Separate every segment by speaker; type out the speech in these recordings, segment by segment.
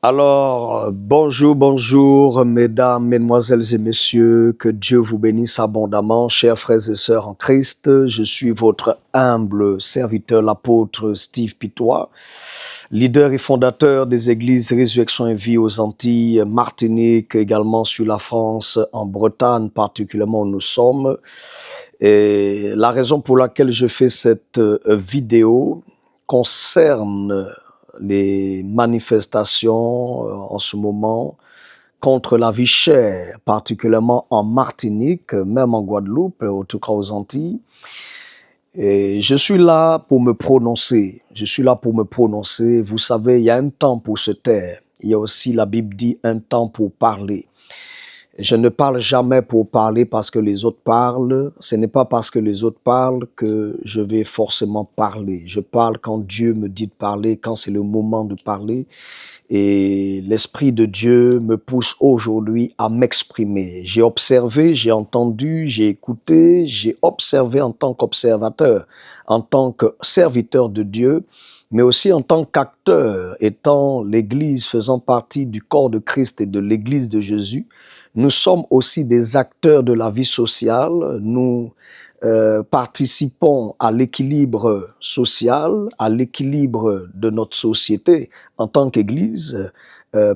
Speaker 1: Bonjour, bonjour, mesdames, mesdemoiselles et messieurs, que Dieu vous bénisse abondamment, chers frères et sœurs en Christ. Je suis votre humble serviteur, l'apôtre Steve Pitois, leader et fondateur des églises Résurrection et Vie aux Antilles, Martinique, également sur la France, en Bretagne particulièrement où nous sommes. Et la raison pour laquelle je fais cette vidéo concerne les manifestations en ce moment contre la vie chère, particulièrement en Martinique, même en Guadeloupe, en tout cas aux Antilles. Et je suis là pour me prononcer. Je suis là pour me prononcer. Vous savez, il y a un temps pour se taire. Il y a aussi, la Bible dit, un temps pour parler. Je ne parle jamais pour parler parce que les autres parlent. Ce n'est pas parce que les autres parlent que je vais forcément parler. Je parle quand Dieu me dit de parler, quand c'est le moment de parler. Et l'Esprit de Dieu me pousse aujourd'hui à m'exprimer. J'ai observé, j'ai entendu, j'ai écouté, j'ai observé en tant qu'observateur, en tant que serviteur de Dieu, mais aussi en tant qu'acteur, étant l'Église, faisant partie du corps de Christ et de l'Église de Jésus. Nous sommes aussi des acteurs de la vie sociale. Nous participons à l'équilibre social, à l'équilibre de notre société en tant qu'Église.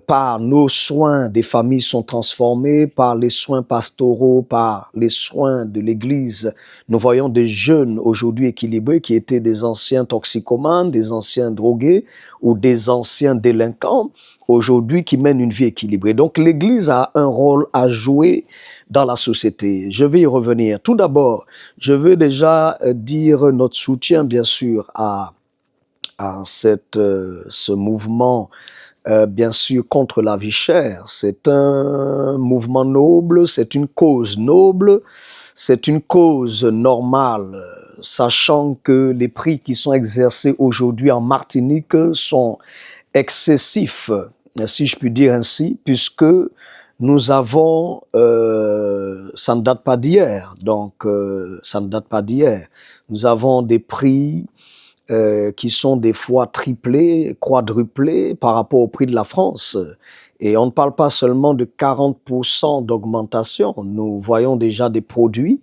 Speaker 1: Par nos soins, des familles sont transformées, par les soins pastoraux, par les soins de l'Église. Nous voyons des jeunes aujourd'hui équilibrés qui étaient des anciens toxicomanes, des anciens drogués ou des anciens délinquants, aujourd'hui qui mènent une vie équilibrée. Donc l'Église a un rôle à jouer dans la société. Je vais y revenir. Tout d'abord, je veux déjà dire notre soutien, bien sûr, à ce mouvement, bien sûr, contre la vie chère. C'est un mouvement noble, c'est une cause noble, c'est une cause normale, sachant que les prix qui sont exercés aujourd'hui en Martinique sont excessifs, si je puis dire ainsi, puisque nous avons, ça ne date pas d'hier, donc ça ne date pas d'hier, nous avons des prix qui sont des fois triplés, quadruplés par rapport au prix de la France. Et on ne parle pas seulement de 40% d'augmentation, nous voyons déjà des produits,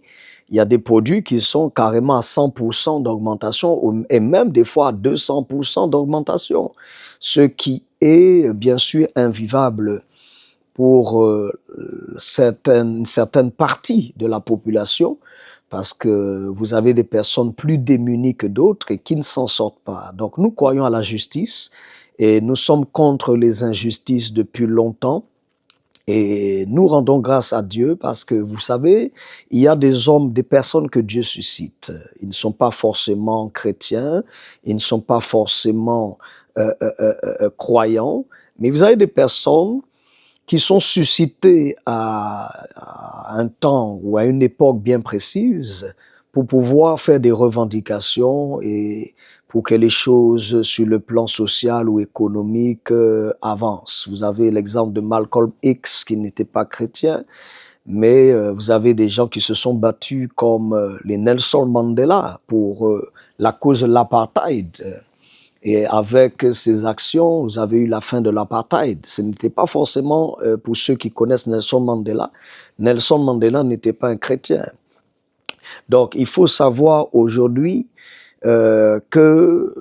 Speaker 1: il y a des produits qui sont carrément à 100% d'augmentation et même des fois à 200% d'augmentation, ce qui est bien sûr invivable pour une certaine partie de la population, parce que vous avez des personnes plus démunies que d'autres et qui ne s'en sortent pas. Donc nous croyons à la justice et nous sommes contre les injustices depuis longtemps. Et nous rendons grâce à Dieu parce que, vous savez, il y a des hommes, des personnes que Dieu suscite. Ils ne sont pas forcément chrétiens, ils ne sont pas forcément croyants, mais vous avez des personnes qui sont suscités à un temps ou à une époque bien précise pour pouvoir faire des revendications et pour que les choses sur le plan social ou économique avancent. Vous avez l'exemple de Malcolm X qui n'était pas chrétien, mais vous avez des gens qui se sont battus comme les Nelson Mandela pour la cause de l'apartheid. Et avec ces actions, vous avez eu la fin de l'apartheid. Ce n'était pas forcément, pour ceux qui connaissent Nelson Mandela, Nelson Mandela n'était pas un chrétien. Donc il faut savoir aujourd'hui que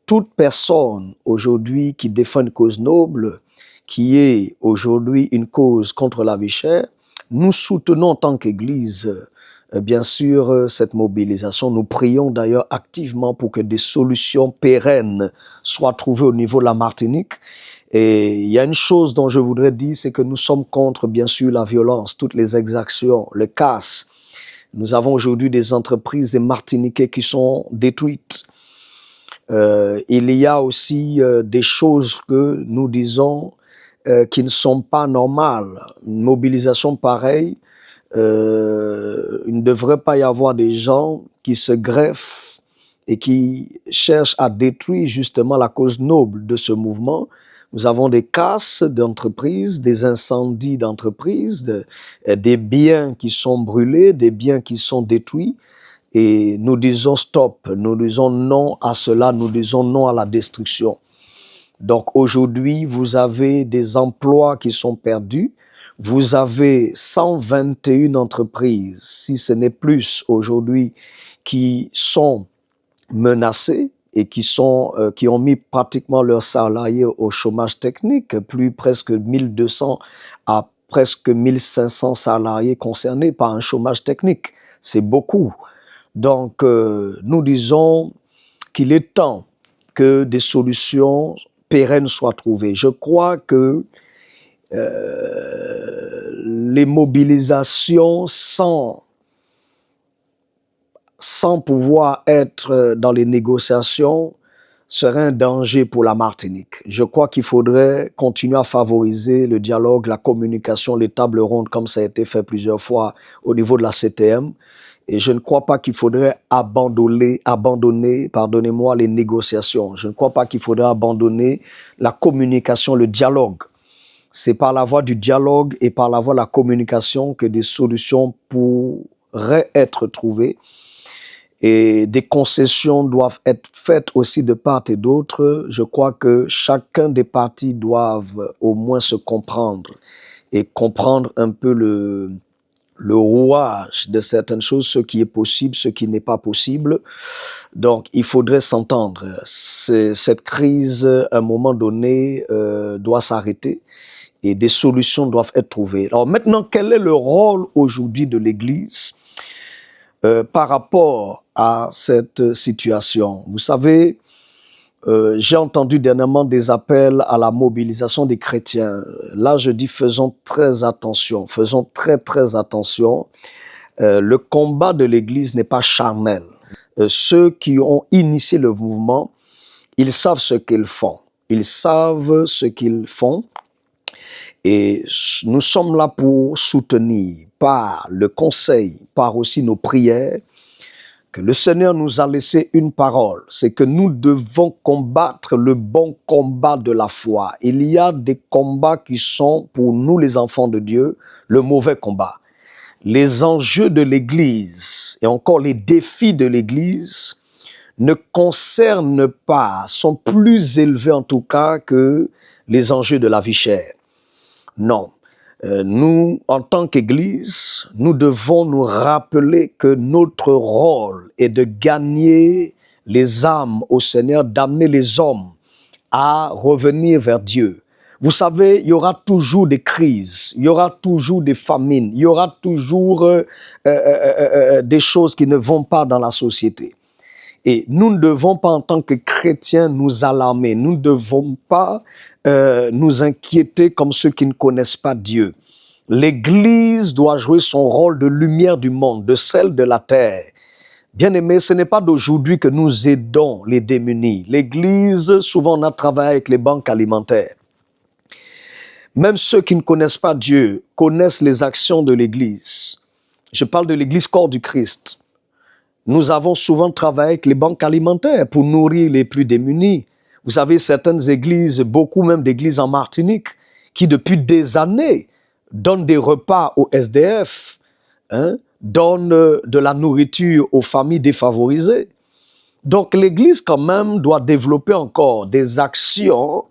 Speaker 1: toute personne aujourd'hui qui défend une cause noble, qui est aujourd'hui une cause contre la vie chère, nous soutenons en tant qu'Église bien sûr cette mobilisation. Nous prions d'ailleurs activement pour que des solutions pérennes soient trouvées au niveau de la Martinique. Et il y a une chose dont je voudrais dire, c'est que nous sommes contre bien sûr la violence, toutes les exactions, le casse. Nous avons aujourd'hui des entreprises, des Martiniquais qui sont détruites. Il y a aussi des choses que nous disons qui ne sont pas normales. Une mobilisation pareille, il ne devrait pas y avoir des gens qui se greffent et qui cherchent à détruire justement la cause noble de ce mouvement. Nous avons des casses d'entreprises, des incendies d'entreprises, des biens qui sont brûlés, des biens qui sont détruits. Et nous disons stop, nous disons non à cela, nous disons non à la destruction. Donc aujourd'hui, vous avez des emplois qui sont perdus. Vous avez 121 entreprises, si ce n'est plus aujourd'hui, qui sont menacées et qui ont mis pratiquement leurs salariés au chômage technique, plus presque 1200 à presque 1500 salariés concernés par un chômage technique. C'est beaucoup. Donc, nous disons qu'il est temps que des solutions pérennes soient trouvées. Je crois que les mobilisations sans pouvoir être dans les négociations serait un danger pour la Martinique. Je crois qu'il faudrait continuer à favoriser le dialogue, la communication, les tables rondes, comme ça a été fait plusieurs fois au niveau de la CTM. Et je ne crois pas qu'il faudrait abandonner, pardonnez-moi, les négociations. Je ne crois pas qu'il faudrait abandonner la communication, le dialogue. C'est par la voie du dialogue et par la voie de la communication que des solutions pourraient être trouvées. Et des concessions doivent être faites aussi de part et d'autre. Je crois que chacun des partis doivent au moins se comprendre et comprendre un peu le rouage de certaines choses, ce qui est possible, ce qui n'est pas possible. Donc, il faudrait s'entendre. Cette crise, à un moment donné, doit s'arrêter et des solutions doivent être trouvées. Alors maintenant, quel est le rôle aujourd'hui de l'Église par rapport à cette situation? Vous savez, j'ai entendu dernièrement des appels à la mobilisation des chrétiens. Là, je dis faisons très attention, faisons très très attention. Le combat de l'Église n'est pas charnel. Ceux qui ont initié le mouvement, ils savent ce qu'ils font. Ils savent ce qu'ils font. Et nous sommes là pour soutenir par le conseil, par aussi nos prières, que le Seigneur nous a laissé une parole, c'est que nous devons combattre le bon combat de la foi. Il y a des combats qui sont, pour nous les enfants de Dieu, le mauvais combat. Les enjeux de l'Église et encore les défis de l'Église ne concernent pas, sont plus élevés en tout cas que les enjeux de la vie chère. Non. Nous, en tant qu'Église, nous devons nous rappeler que notre rôle est de gagner les âmes au Seigneur, d'amener les hommes à revenir vers Dieu. Vous savez, il y aura toujours des crises, il y aura toujours des famines, il y aura toujours des choses qui ne vont pas dans la société. Et nous ne devons pas, en tant que chrétiens, nous alarmer. Nous ne devons pas nous inquiéter comme ceux qui ne connaissent pas Dieu. L'Église doit jouer son rôle de lumière du monde, de celle de la terre. Bien-aimés, ce n'est pas d'aujourd'hui que nous aidons les démunis. L'Église, souvent, on a travaillé avec les banques alimentaires. Même ceux qui ne connaissent pas Dieu connaissent les actions de l'Église. Je parle de l'Église corps du Christ. Nous avons souvent travaillé avec les banques alimentaires pour nourrir les plus démunis. Vous savez, certaines églises, beaucoup même d'églises en Martinique, qui depuis des années donnent des repas aux SDF, donnent de la nourriture aux familles défavorisées. Donc l'église quand même doit développer encore des actions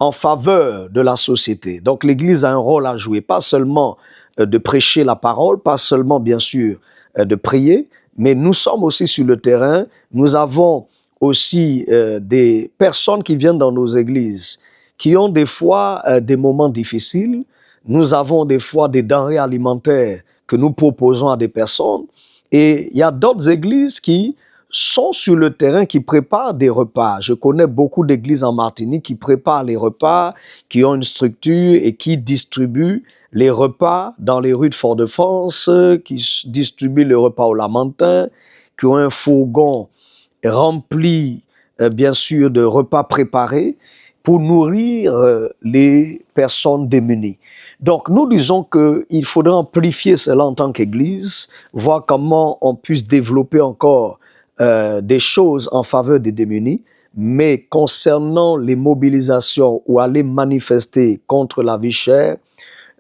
Speaker 1: en faveur de la société. Donc l'église a un rôle à jouer, pas seulement de prêcher la parole, pas seulement bien sûr de prier, mais nous sommes aussi sur le terrain. Nous avons aussi des personnes qui viennent dans nos églises, qui ont des fois des moments difficiles. Nous avons des fois des denrées alimentaires que nous proposons à des personnes. Et il y a d'autres églises qui sont sur le terrain, qui préparent des repas. Je connais beaucoup d'églises en Martinique qui préparent les repas, qui ont une structure et qui distribuent les repas dans les rues de Fort-de-France, qui distribuent les repas aux Lamentins, qui ont un fourgon rempli, bien sûr, de repas préparés pour nourrir les personnes démunies. Donc, nous disons qu'il faudrait amplifier cela en tant qu'Église, voir comment on puisse développer encore des choses en faveur des démunis, mais concernant les mobilisations ou aller manifester contre la vie chère,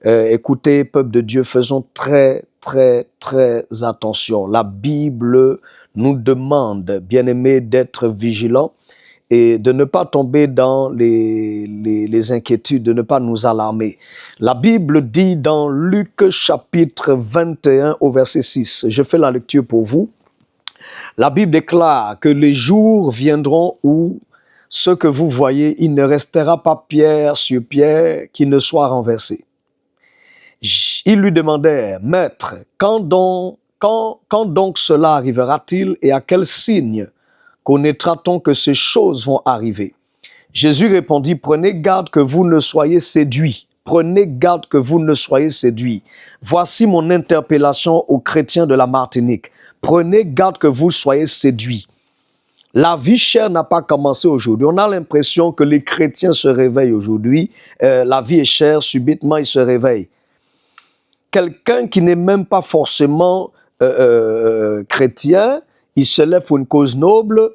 Speaker 1: écoutez, peuple de Dieu, faisons très, très, très attention. La Bible nous demande, bien-aimés, d'être vigilants et de ne pas tomber dans les inquiétudes, de ne pas nous alarmer. La Bible dit dans Luc chapitre 21 au verset 6, je fais la lecture pour vous. La Bible déclare que les jours viendront où ce que vous voyez, il ne restera pas pierre sur pierre qui ne soit renversé. Ils lui demandèrent, Maître, quand donc cela arrivera-t-il et à quel signe connaîtra-t-on que ces choses vont arriver? Jésus répondit, prenez garde que vous ne soyez séduits. Prenez garde que vous ne soyez séduits. Voici mon interpellation aux chrétiens de la Martinique. Prenez garde que vous soyez séduits. La vie chère n'a pas commencé aujourd'hui. On a l'impression que les chrétiens se réveillent aujourd'hui. La vie est chère, subitement ils se réveillent. Quelqu'un qui n'est même pas forcément chrétien, il se lève pour une cause noble,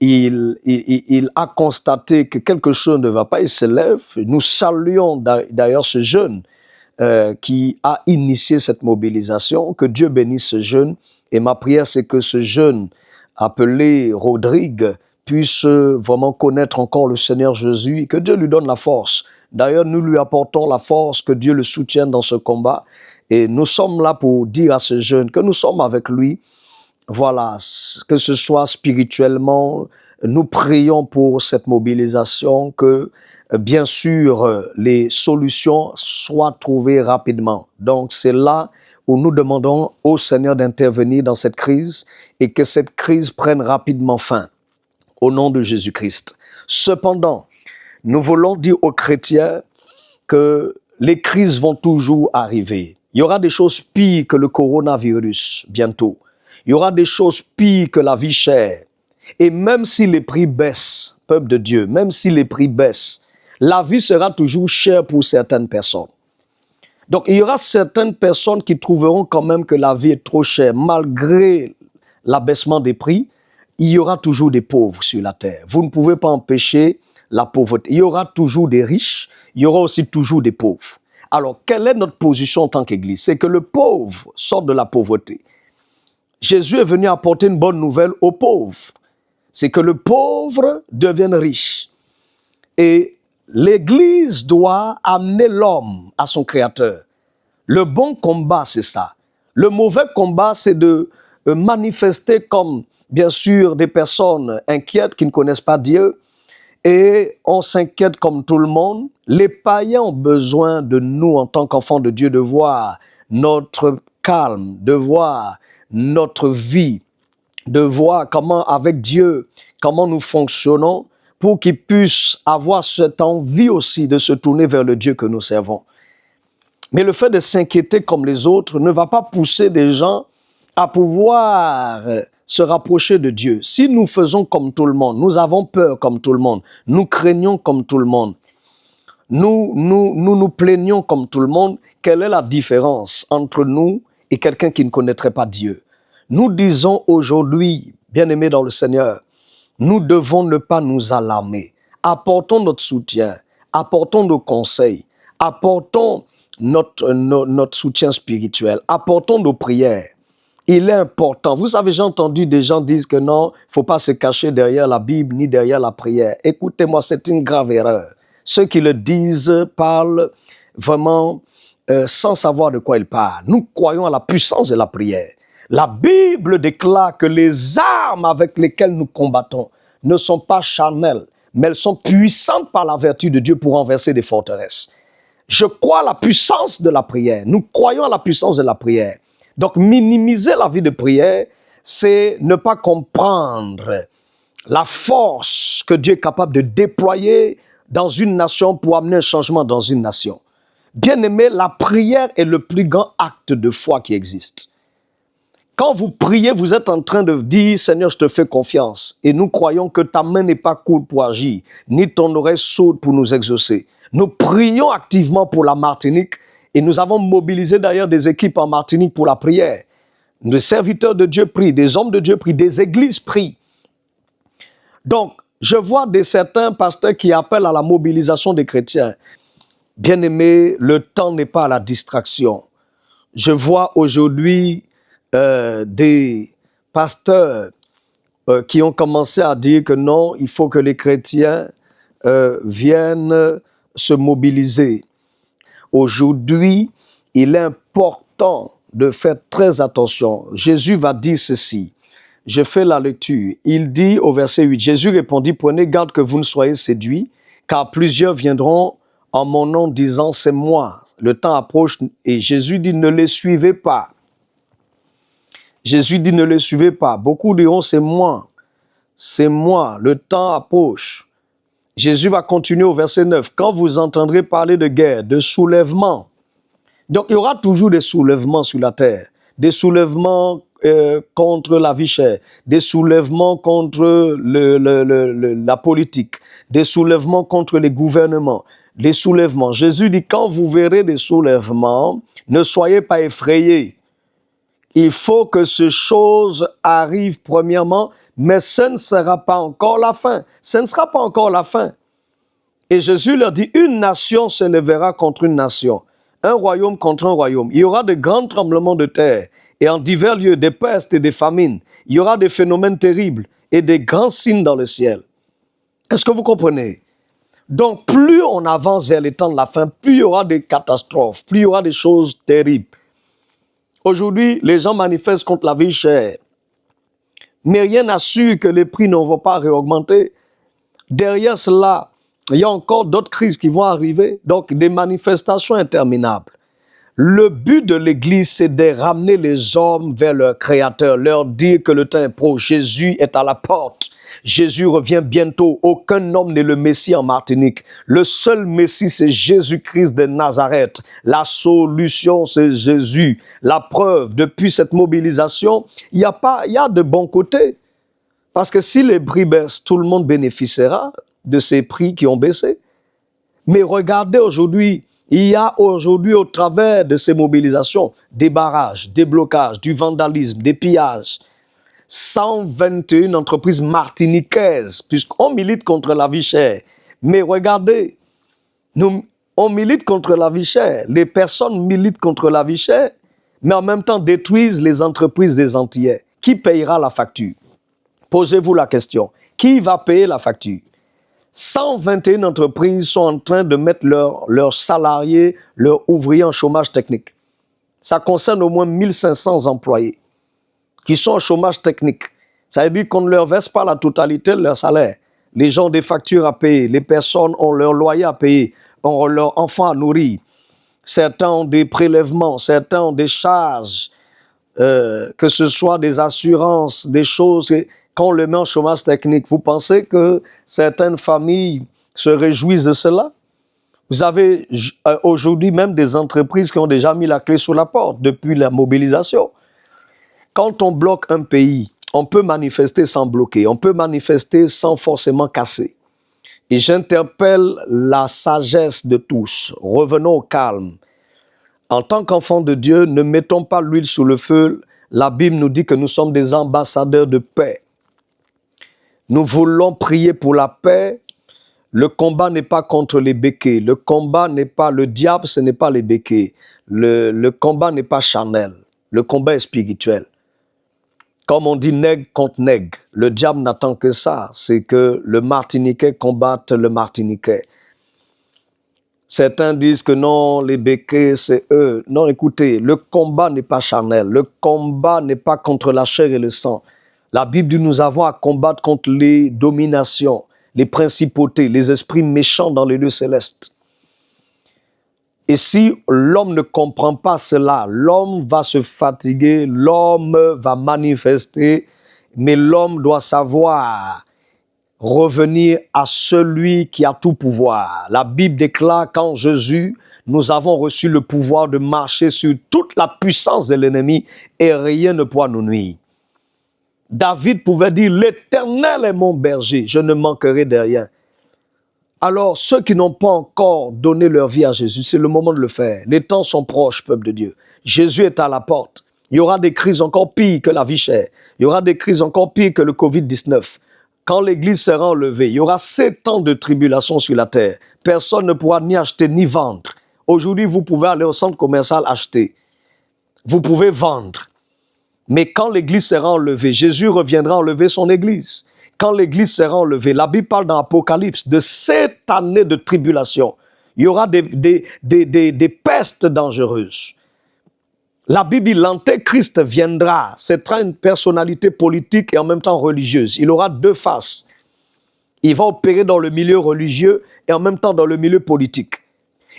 Speaker 1: il a constaté que quelque chose ne va pas, il se lève. Nous saluons d'ailleurs ce jeune qui a initié cette mobilisation, que Dieu bénisse ce jeune. Et ma prière, c'est que ce jeune appelé Rodrigue puisse vraiment connaître encore le Seigneur Jésus et que Dieu lui donne la force. D'ailleurs, nous lui apportons la force, que Dieu le soutienne dans ce combat. Et nous sommes là pour dire à ce jeune que nous sommes avec lui. Voilà, que ce soit spirituellement, nous prions pour cette mobilisation, que bien sûr les solutions soient trouvées rapidement. Donc c'est là où nous demandons au Seigneur d'intervenir dans cette crise et que cette crise prenne rapidement fin au nom de Jésus-Christ. Cependant, nous voulons dire aux chrétiens que les crises vont toujours arriver. Il y aura des choses pires que le coronavirus bientôt. Il y aura des choses pires que la vie chère. Et même si les prix baissent, peuple de Dieu, même si les prix baissent, la vie sera toujours chère pour certaines personnes. Donc il y aura certaines personnes qui trouveront quand même que la vie est trop chère. Malgré l'abaissement des prix, il y aura toujours des pauvres sur la terre. Vous ne pouvez pas empêcher la pauvreté. Il y aura toujours des riches, il y aura aussi toujours des pauvres. Alors, quelle est notre position en tant qu'Église? C'est que le pauvre sorte de la pauvreté. Jésus est venu apporter une bonne nouvelle aux pauvres. C'est que le pauvre devienne riche. Et l'Église doit amener l'homme à son Créateur. Le bon combat, c'est ça. Le mauvais combat, c'est de manifester comme, bien sûr, des personnes inquiètes qui ne connaissent pas Dieu. Et on s'inquiète comme tout le monde. Les païens ont besoin de nous en tant qu'enfants de Dieu, de voir notre calme, de voir notre vie, de voir comment avec Dieu, comment nous fonctionnons, pour qu'ils puissent avoir cette envie aussi de se tourner vers le Dieu que nous servons. Mais le fait de s'inquiéter comme les autres ne va pas pousser des gens à pouvoir se rapprocher de Dieu. Si nous faisons comme tout le monde, nous avons peur comme tout le monde, nous craignons comme tout le monde, nous plaignons comme tout le monde, quelle est la différence entre nous et quelqu'un qui ne connaîtrait pas Dieu? Nous disons aujourd'hui, bien-aimés dans le Seigneur, nous devons ne pas nous alarmer. Apportons notre soutien, apportons nos conseils, apportons notre soutien spirituel, apportons nos prières. Il est important. Vous savez, j'ai entendu des gens dire que non, il ne faut pas se cacher derrière la Bible ni derrière la prière. Écoutez-moi, c'est une grave erreur. Ceux qui le disent parlent vraiment sans savoir de quoi ils parlent. Nous croyons à la puissance de la prière. La Bible déclare que les armes avec lesquelles nous combattons ne sont pas charnelles, mais elles sont puissantes par la vertu de Dieu pour renverser des forteresses. Je crois à la puissance de la prière. Nous croyons à la puissance de la prière. Donc, minimiser la vie de prière, c'est ne pas comprendre la force que Dieu est capable de déployer dans une nation pour amener un changement dans une nation. Bien-aimé, la prière est le plus grand acte de foi qui existe. Quand vous priez, vous êtes en train de dire « Seigneur, je te fais confiance » et nous croyons que ta main n'est pas courte pour agir, ni ton oreille sourde pour nous exaucer. Nous prions activement pour la Martinique et nous avons mobilisé d'ailleurs des équipes en Martinique pour la prière. Des serviteurs de Dieu prient, des hommes de Dieu prient, des églises prient. Donc, je vois certains pasteurs qui appellent à la mobilisation des chrétiens. Bien-aimés, le temps n'est pas à la distraction. Je vois aujourd'hui des pasteurs qui ont commencé à dire que non, il faut que les chrétiens viennent se mobiliser. Aujourd'hui, il est important de faire très attention. Jésus va dire ceci. Je fais la lecture. Il dit au verset 8, Jésus répondit, prenez garde que vous ne soyez séduits, car plusieurs viendront en mon nom disant, c'est moi. Le temps approche et Jésus dit, ne les suivez pas. Jésus dit, ne les suivez pas. Beaucoup diront, c'est moi, le temps approche. Jésus va continuer au verset 9. Quand vous entendrez parler de guerre, de soulèvement, donc il y aura toujours des soulèvements sur la terre, des soulèvements contre la vie chère, des soulèvements contre la politique, des soulèvements contre les gouvernements, des soulèvements. Jésus dit, quand vous verrez des soulèvements, ne soyez pas effrayés. Il faut que ces choses arrivent premièrement, mais ce ne sera pas encore la fin. Ce ne sera pas encore la fin. Et Jésus leur dit, une nation se lèvera contre une nation, un royaume contre un royaume. Il y aura de grands tremblements de terre et en divers lieux, des pestes et des famines. Il y aura des phénomènes terribles et des grands signes dans le ciel. Est-ce que vous comprenez? Donc, plus on avance vers les temps de la fin, plus il y aura des catastrophes, plus il y aura des choses terribles. Aujourd'hui, les gens manifestent contre la vie chère. Mais rien n'assure que les prix ne vont pas réaugmenter. Derrière cela, il y a encore d'autres crises qui vont arriver. Donc, des manifestations interminables. Le but de l'Église, c'est de ramener les hommes vers leur Créateur, leur dire que le temps est proche. Jésus est à la porte. Jésus revient bientôt. Aucun homme n'est le Messie en Martinique. Le seul Messie, c'est Jésus-Christ de Nazareth. La solution, c'est Jésus. La preuve, depuis cette mobilisation, il y a de bons côtés. Parce que si les prix baissent, tout le monde bénéficiera de ces prix qui ont baissé. Mais regardez aujourd'hui, il y a aujourd'hui au travers de ces mobilisations des barrages, des blocages, du vandalisme, des pillages. 121 entreprises martiniquaises, puisqu'on milite contre la vie chère. Mais regardez, on milite contre la vie chère, les personnes militent contre la vie chère, mais en même temps détruisent les entreprises des Antillais. Qui payera la facture? Posez-vous la question. Qui va payer la facture? 121 entreprises sont en train de mettre leurs salariés, leurs ouvriers en chômage technique. Ça concerne au moins 1500 employés qui sont en chômage technique. Ça veut dire qu'on ne leur verse pas la totalité de leur salaire. Les gens ont des factures à payer, les personnes ont leur loyer à payer, ont leurs enfants à nourrir. Certains ont des prélèvements, certains ont des charges, que ce soit des assurances, des choses. Quand on le met en chômage technique, vous pensez que certaines familles se réjouissent de cela? Vous avez aujourd'hui même des entreprises qui ont déjà mis la clé sous la porte depuis la mobilisation. Quand on bloque un pays, on peut manifester sans bloquer, on peut manifester sans forcément casser. Et j'interpelle la sagesse de tous. Revenons au calme. En tant qu'enfants de Dieu, ne mettons pas l'huile sous le feu. La Bible nous dit que nous sommes des ambassadeurs de paix. Nous voulons prier pour la paix. Le combat n'est pas contre les béquets. Le combat n'est pas le diable, ce n'est pas les béquets. Le combat n'est pas charnel. Le combat est spirituel. Comme on dit nègre contre nègre, le diable n'attend que ça, c'est que le Martiniquais combatte le Martiniquais. Certains disent que non, les béquets, c'est eux. Non, écoutez, le combat n'est pas charnel, le combat n'est pas contre la chair et le sang. La Bible dit nous avons à combattre contre les dominations, les principautés, les esprits méchants dans les lieux célestes. Et si l'homme ne comprend pas cela, l'homme va se fatiguer, l'homme va manifester, mais l'homme doit savoir revenir à celui qui a tout pouvoir. La Bible déclare qu'en Jésus, nous avons reçu le pouvoir de marcher sur toute la puissance de l'ennemi et rien ne pourra nous nuire. David pouvait dire, l'Éternel est mon berger, je ne manquerai de rien. Alors, ceux qui n'ont pas encore donné leur vie à Jésus, c'est le moment de le faire. Les temps sont proches, peuple de Dieu. Jésus est à la porte. Il y aura des crises encore pires que la vie chère. Il y aura des crises encore pires que le Covid-19. Quand l'Église sera enlevée, il y aura 7 ans de tribulation sur la terre. Personne ne pourra ni acheter ni vendre. Aujourd'hui, vous pouvez aller au centre commercial acheter. Vous pouvez vendre. Mais quand l'Église sera enlevée, Jésus reviendra enlever son Église. Quand l'Église sera enlevée, la Bible parle dans l'Apocalypse de 7 années de tribulation. Il y aura des pestes dangereuses. La Bible dit l'Antéchrist viendra. C'est une personnalité politique et en même temps religieuse. Il aura 2 faces. Il va opérer dans le milieu religieux et en même temps dans le milieu politique.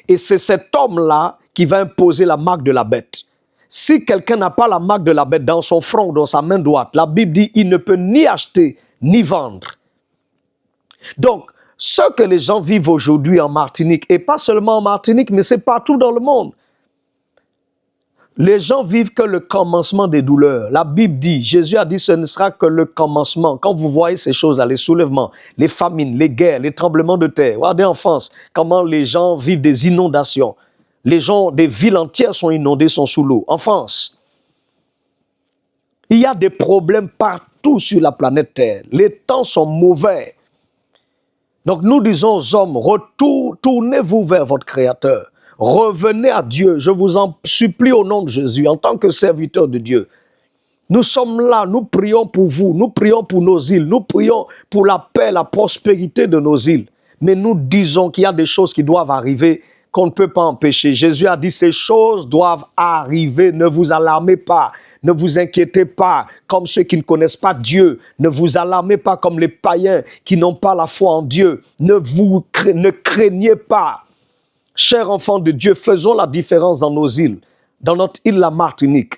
Speaker 1: Et c'est cet homme-là qui va imposer la marque de la bête. Si quelqu'un n'a pas la marque de la bête dans son front, dans sa main droite, la Bible dit il ne peut ni acheter ni vendre. Donc, ce que les gens vivent aujourd'hui en Martinique, et pas seulement en Martinique, mais c'est partout dans le monde. Les gens vivent que le commencement des douleurs. La Bible dit, Jésus a dit, ce ne sera que le commencement. Quand vous voyez ces choses-là, les soulèvements, les famines, les guerres, les tremblements de terre. Regardez en France, comment les gens vivent des inondations. Les gens, des villes entières sont inondées, sont sous l'eau. En France, il y a des problèmes partout sur la planète Terre. Les temps sont mauvais. Donc nous disons aux hommes, tournez-vous vers votre Créateur. Revenez à Dieu. Je vous en supplie au nom de Jésus, en tant que serviteur de Dieu. Nous sommes là, nous prions pour vous, nous prions pour nos îles, nous prions pour la paix, la prospérité de nos îles. Mais nous disons qu'il y a des choses qui doivent arriver qu'on ne peut pas empêcher. Jésus a dit ces choses doivent arriver, ne vous alarmez pas, ne vous inquiétez pas comme ceux qui ne connaissent pas Dieu, ne vous alarmez pas comme les païens qui n'ont pas la foi en Dieu, ne craignez pas. Chers enfants de Dieu, faisons la différence dans nos îles, dans notre île la Martinique.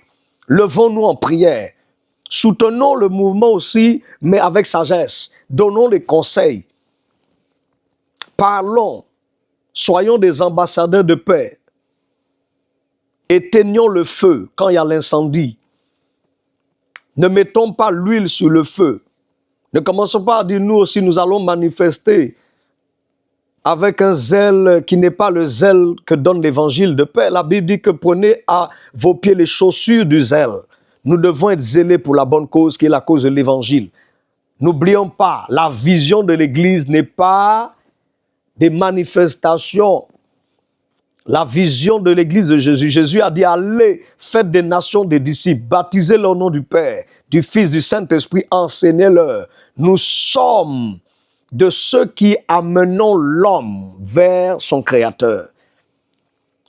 Speaker 1: Levons-nous en prière, soutenons le mouvement aussi, mais avec sagesse, donnons des conseils, parlons. Soyons des ambassadeurs de paix. Éteignons le feu quand il y a l'incendie. Ne mettons pas l'huile sur le feu. Ne commençons pas à dire nous aussi nous allons manifester avec un zèle qui n'est pas le zèle que donne l'évangile de paix. La Bible dit que prenez à vos pieds les chaussures du zèle. Nous devons être zélés pour la bonne cause qui est la cause de l'évangile. N'oublions pas, la vision de l'Église n'est pas des manifestations. La vision de l'Église de Jésus. Jésus a dit, allez, faites des nations des disciples, baptisez-les au nom du Père, du Fils, du Saint-Esprit, enseignez-leur. Nous sommes de ceux qui amenons l'homme vers son Créateur.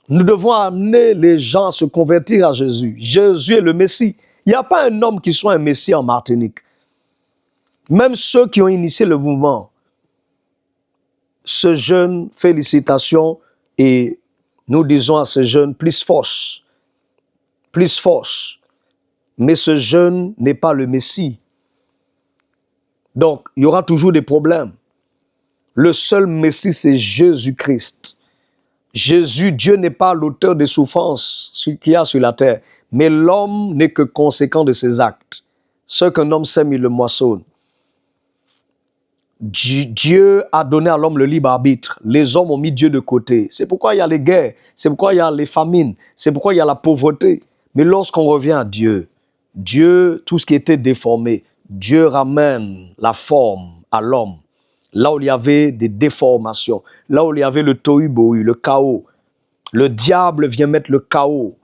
Speaker 1: Nous devons amener les gens à se convertir à Jésus. Jésus est le Messie. Il n'y a pas un homme qui soit un Messie en Martinique. Même ceux qui ont initié le mouvement, ce jeune, félicitations, et nous disons à ce jeune, plus force, plus force. Mais ce jeune n'est pas le Messie. Donc, il y aura toujours des problèmes. Le seul Messie, c'est Jésus-Christ. Jésus, Dieu n'est pas l'auteur des souffrances qu'il y a sur la terre, mais l'homme n'est que conséquent de ses actes. Ce qu'un homme sème, il le moissonne. Dieu a donné à l'homme le libre arbitre. Les hommes ont mis Dieu de côté. C'est pourquoi il y a les guerres, c'est pourquoi il y a les famines, c'est pourquoi il y a la pauvreté. Mais lorsqu'on revient à Dieu, Dieu, tout ce qui était déformé, Dieu ramène la forme à l'homme. Là où il y avait des déformations, là où il y avait le tohu-bohu, le chaos. Le diable vient mettre le chaos.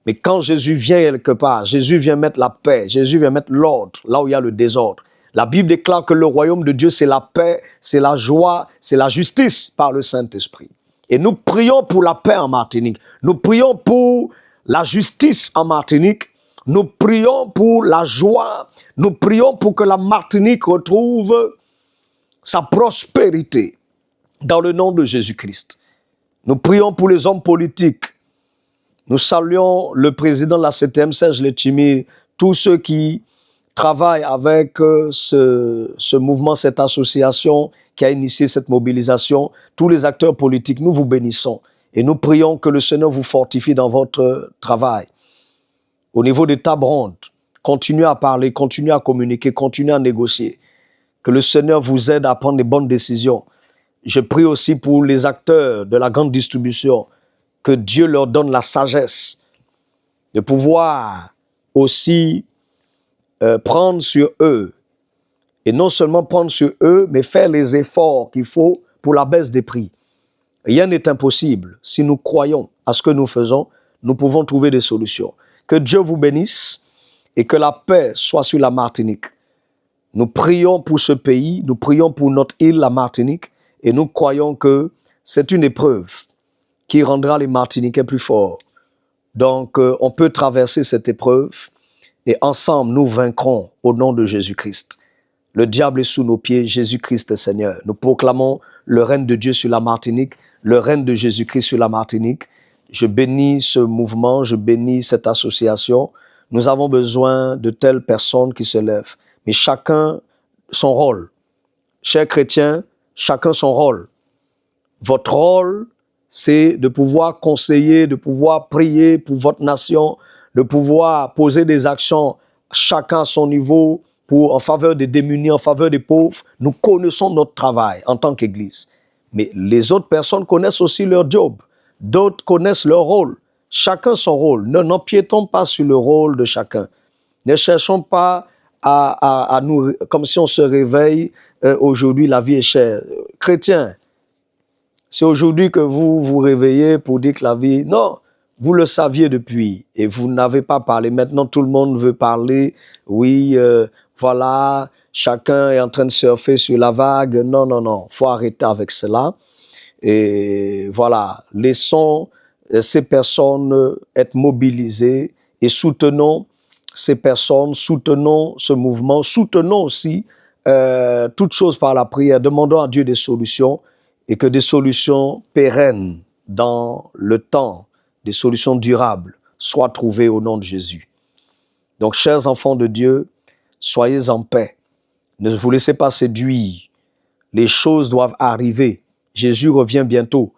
Speaker 1: Mais quand Jésus vient quelque part, Jésus vient mettre la paix, Jésus vient mettre l'ordre, là où il y a le désordre. La Bible déclare que le royaume de Dieu, c'est la paix, c'est la joie, c'est la justice par le Saint-Esprit. Et nous prions pour la paix en Martinique. Nous prions pour la justice en Martinique. Nous prions pour la joie. Nous prions pour que la Martinique retrouve sa prospérité dans le nom de Jésus-Christ. Nous prions pour les hommes politiques. Nous saluons le président de la CTM, Serge Letchimy, tous ceux qui travaille avec ce mouvement, cette association qui a initié cette mobilisation, tous les acteurs politiques, nous vous bénissons et nous prions que le Seigneur vous fortifie dans votre travail. Au niveau des tables rondes, continuez à parler, continuez à communiquer, continuez à négocier. Que le Seigneur vous aide à prendre les bonnes décisions. Je prie aussi pour les acteurs de la grande distribution, que Dieu leur donne la sagesse de pouvoir aussi prendre sur eux, et non seulement prendre sur eux, mais faire les efforts qu'il faut pour la baisse des prix. Rien n'est impossible. Si nous croyons à ce que nous faisons, nous pouvons trouver des solutions. Que Dieu vous bénisse et que la paix soit sur la Martinique. Nous prions pour ce pays, nous prions pour notre île, la Martinique, et nous croyons que c'est une épreuve qui rendra les Martiniquais plus forts. Donc, on peut traverser cette épreuve et ensemble, nous vaincrons au nom de Jésus-Christ. Le diable est sous nos pieds, Jésus-Christ est Seigneur. Nous proclamons le règne de Dieu sur la Martinique, le règne de Jésus-Christ sur la Martinique. Je bénis ce mouvement, je bénis cette association. Nous avons besoin de telles personnes qui se lèvent. Mais chacun son rôle. Chers chrétiens, chacun son rôle. Votre rôle, c'est de pouvoir conseiller, de pouvoir prier pour votre nation, de pouvoir poser des actions, chacun à son niveau, en faveur des démunis, en faveur des pauvres. Nous connaissons notre travail en tant qu'Église. Mais les autres personnes connaissent aussi leur job. D'autres connaissent leur rôle. Chacun son rôle. Ne n'empiétons pas sur le rôle de chacun. Ne cherchons pas à nous, comme si on se réveille, aujourd'hui la vie est chère. Chrétiens, c'est aujourd'hui que vous vous réveillez pour dire que la vie... Non, vous le saviez depuis et vous n'avez pas parlé. Maintenant, tout le monde veut parler. Oui, voilà, chacun est en train de surfer sur la vague. Non, non, non, il faut arrêter avec cela. Et voilà, laissons ces personnes être mobilisées et soutenons ces personnes, soutenons ce mouvement, soutenons aussi toutes choses par la prière. Demandons à Dieu des solutions et que des solutions pérennes dans le temps, des solutions durables soient trouvées au nom de Jésus. Donc, chers enfants de Dieu, soyez en paix. Ne vous laissez pas séduire. Les choses doivent arriver. Jésus revient bientôt.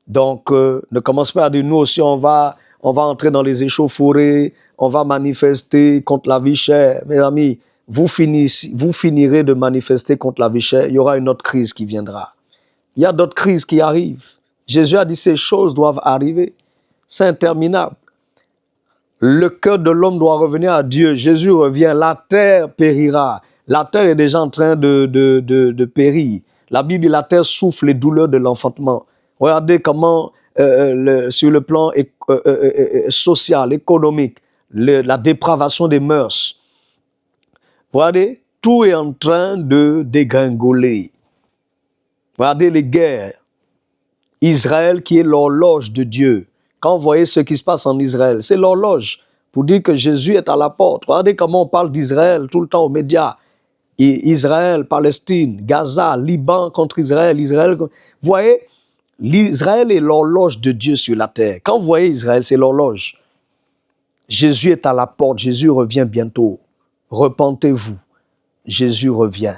Speaker 1: Donc, ne commence pas à dire, nous aussi, on va entrer dans les échauffourées, on va manifester contre la vie chère. Mes amis, vous finirez de manifester contre la vie chère, il y aura une autre crise qui viendra. Il y a d'autres crises qui arrivent. Jésus a dit, ces choses doivent arriver. C'est interminable. Le cœur de l'homme doit revenir à Dieu. Jésus revient, la terre périra. La terre est déjà en train de périr. La Bible dit, la terre souffre les douleurs de l'enfantement. Regardez comment, sur le plan social, économique, la dépravation des mœurs. Regardez, tout est en train de dégringoler. Regardez les guerres. Israël qui est l'horloge de Dieu. Quand vous voyez ce qui se passe en Israël, c'est l'horloge pour dire que Jésus est à la porte. Regardez comment on parle d'Israël tout le temps aux médias. Et Israël, Palestine, Gaza, Liban contre Israël, Vous voyez, l'Israël est l'horloge de Dieu sur la terre. Quand vous voyez Israël, c'est l'horloge. Jésus est à la porte, Jésus revient bientôt. Repentez-vous, Jésus revient.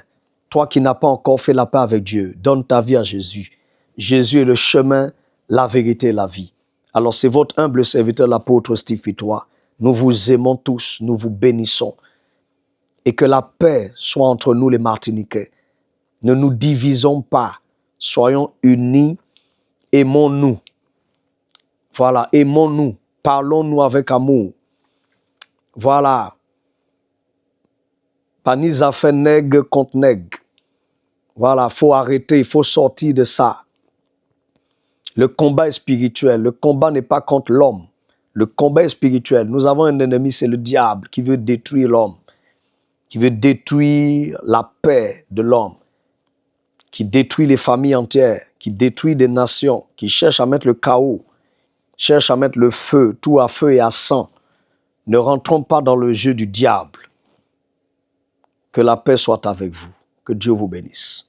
Speaker 1: Toi qui n'as pas encore fait la paix avec Dieu, donne ta vie à Jésus. Jésus est le chemin, la vérité et la vie. Alors c'est votre humble serviteur, l'apôtre Steve Pitois. Nous vous aimons tous, nous vous bénissons. Et que la paix soit entre nous les Martiniquais. Ne nous divisons pas, soyons unis, aimons-nous. Voilà, aimons-nous, parlons-nous avec amour. Voilà. Panis a fait nègre contre nègre. Voilà, il faut arrêter, il faut sortir de ça. Le combat est spirituel. Le combat n'est pas contre l'homme. Le combat est spirituel. Nous avons un ennemi, c'est le diable qui veut détruire l'homme, qui veut détruire la paix de l'homme, qui détruit les familles entières, qui détruit des nations, qui cherche à mettre le chaos, cherche à mettre le feu, tout à feu et à sang. Ne rentrons pas dans le jeu du diable. Que la paix soit avec vous. Que Dieu vous bénisse.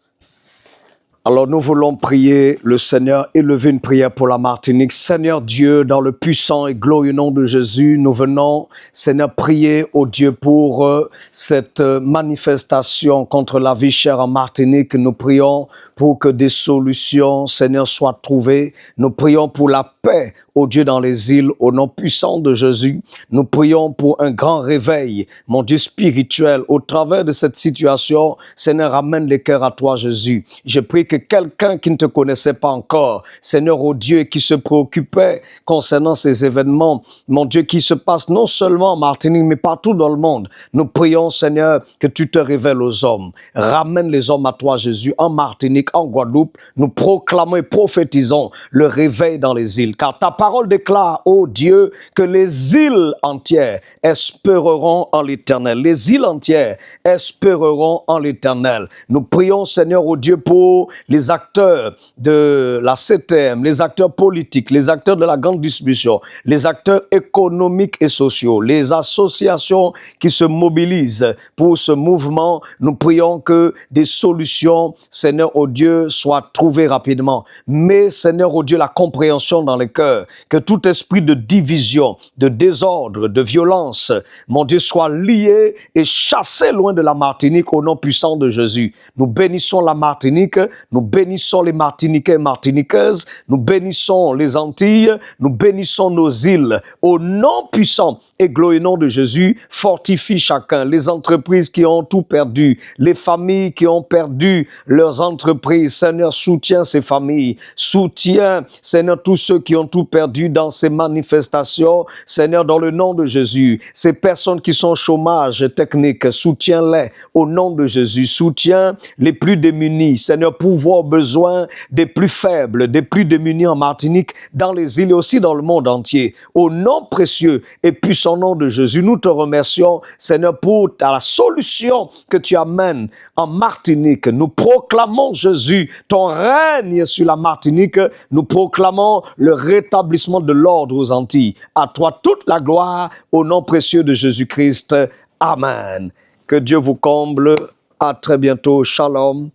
Speaker 1: Alors nous voulons prier le Seigneur, élever une prière pour la Martinique. Seigneur Dieu, dans le puissant et glorieux nom de Jésus, nous venons, Seigneur, prier au Dieu pour cette manifestation contre la vie chère en Martinique. Nous prions pour que des solutions, Seigneur, soient trouvées. Nous prions pour la paix, ô Dieu, dans les îles, au nom puissant de Jésus. Nous prions pour un grand réveil, mon Dieu spirituel, au travers de cette situation. Seigneur, ramène les cœurs à toi, Jésus. Je prie que quelqu'un qui ne te connaissait pas encore, Seigneur, ô Dieu, qui se préoccupait concernant ces événements, mon Dieu, qui se passent non seulement en Martinique, mais partout dans le monde. Nous prions, Seigneur, que tu te révèles aux hommes. Ramène les hommes à toi, Jésus, en Martinique, en Guadeloupe. Nous proclamons et prophétisons le réveil dans les îles, car ta parole parole déclare, ô Dieu, que les îles entières espéreront en l'Éternel. Les îles entières espéreront en l'Éternel. Nous prions, Seigneur, ô Dieu, pour les acteurs de la CTM, les acteurs politiques, les acteurs de la grande distribution, les acteurs économiques et sociaux, les associations qui se mobilisent pour ce mouvement. Nous prions que des solutions, Seigneur, ô Dieu, soient trouvées rapidement. Mais, Seigneur, ô Dieu, la compréhension dans les cœurs, que tout esprit de division, de désordre, de violence, mon Dieu, soit lié et chassé loin de la Martinique au nom puissant de Jésus. Nous bénissons la Martinique, nous bénissons les Martiniquais et Martiniquaises, nous bénissons les Antilles, nous bénissons nos îles au nom puissant et glorieux nom de Jésus. Fortifie chacun, les entreprises qui ont tout perdu, les familles qui ont perdu leurs entreprises. Seigneur, soutiens ces familles, soutiens, Seigneur, tous ceux qui ont tout perdu dans ces manifestations. Seigneur, dans le nom de Jésus, ces personnes qui sont au chômage technique, soutiens-les au nom de Jésus. Soutiens les plus démunis, Seigneur, pourvois aux besoins des plus faibles, des plus démunis en Martinique, dans les îles et aussi dans le monde entier. Au nom précieux et puissant nom de Jésus, nous te remercions, Seigneur, pour la solution que tu amènes en Martinique. Nous proclamons, Jésus, ton règne sur la Martinique. Nous proclamons le rétablissement de l'ordre aux Antilles. À toi toute la gloire, au nom précieux de Jésus-Christ. Amen. Que Dieu vous comble. À très bientôt. Shalom.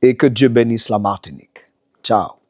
Speaker 1: Et que Dieu bénisse la Martinique. Ciao.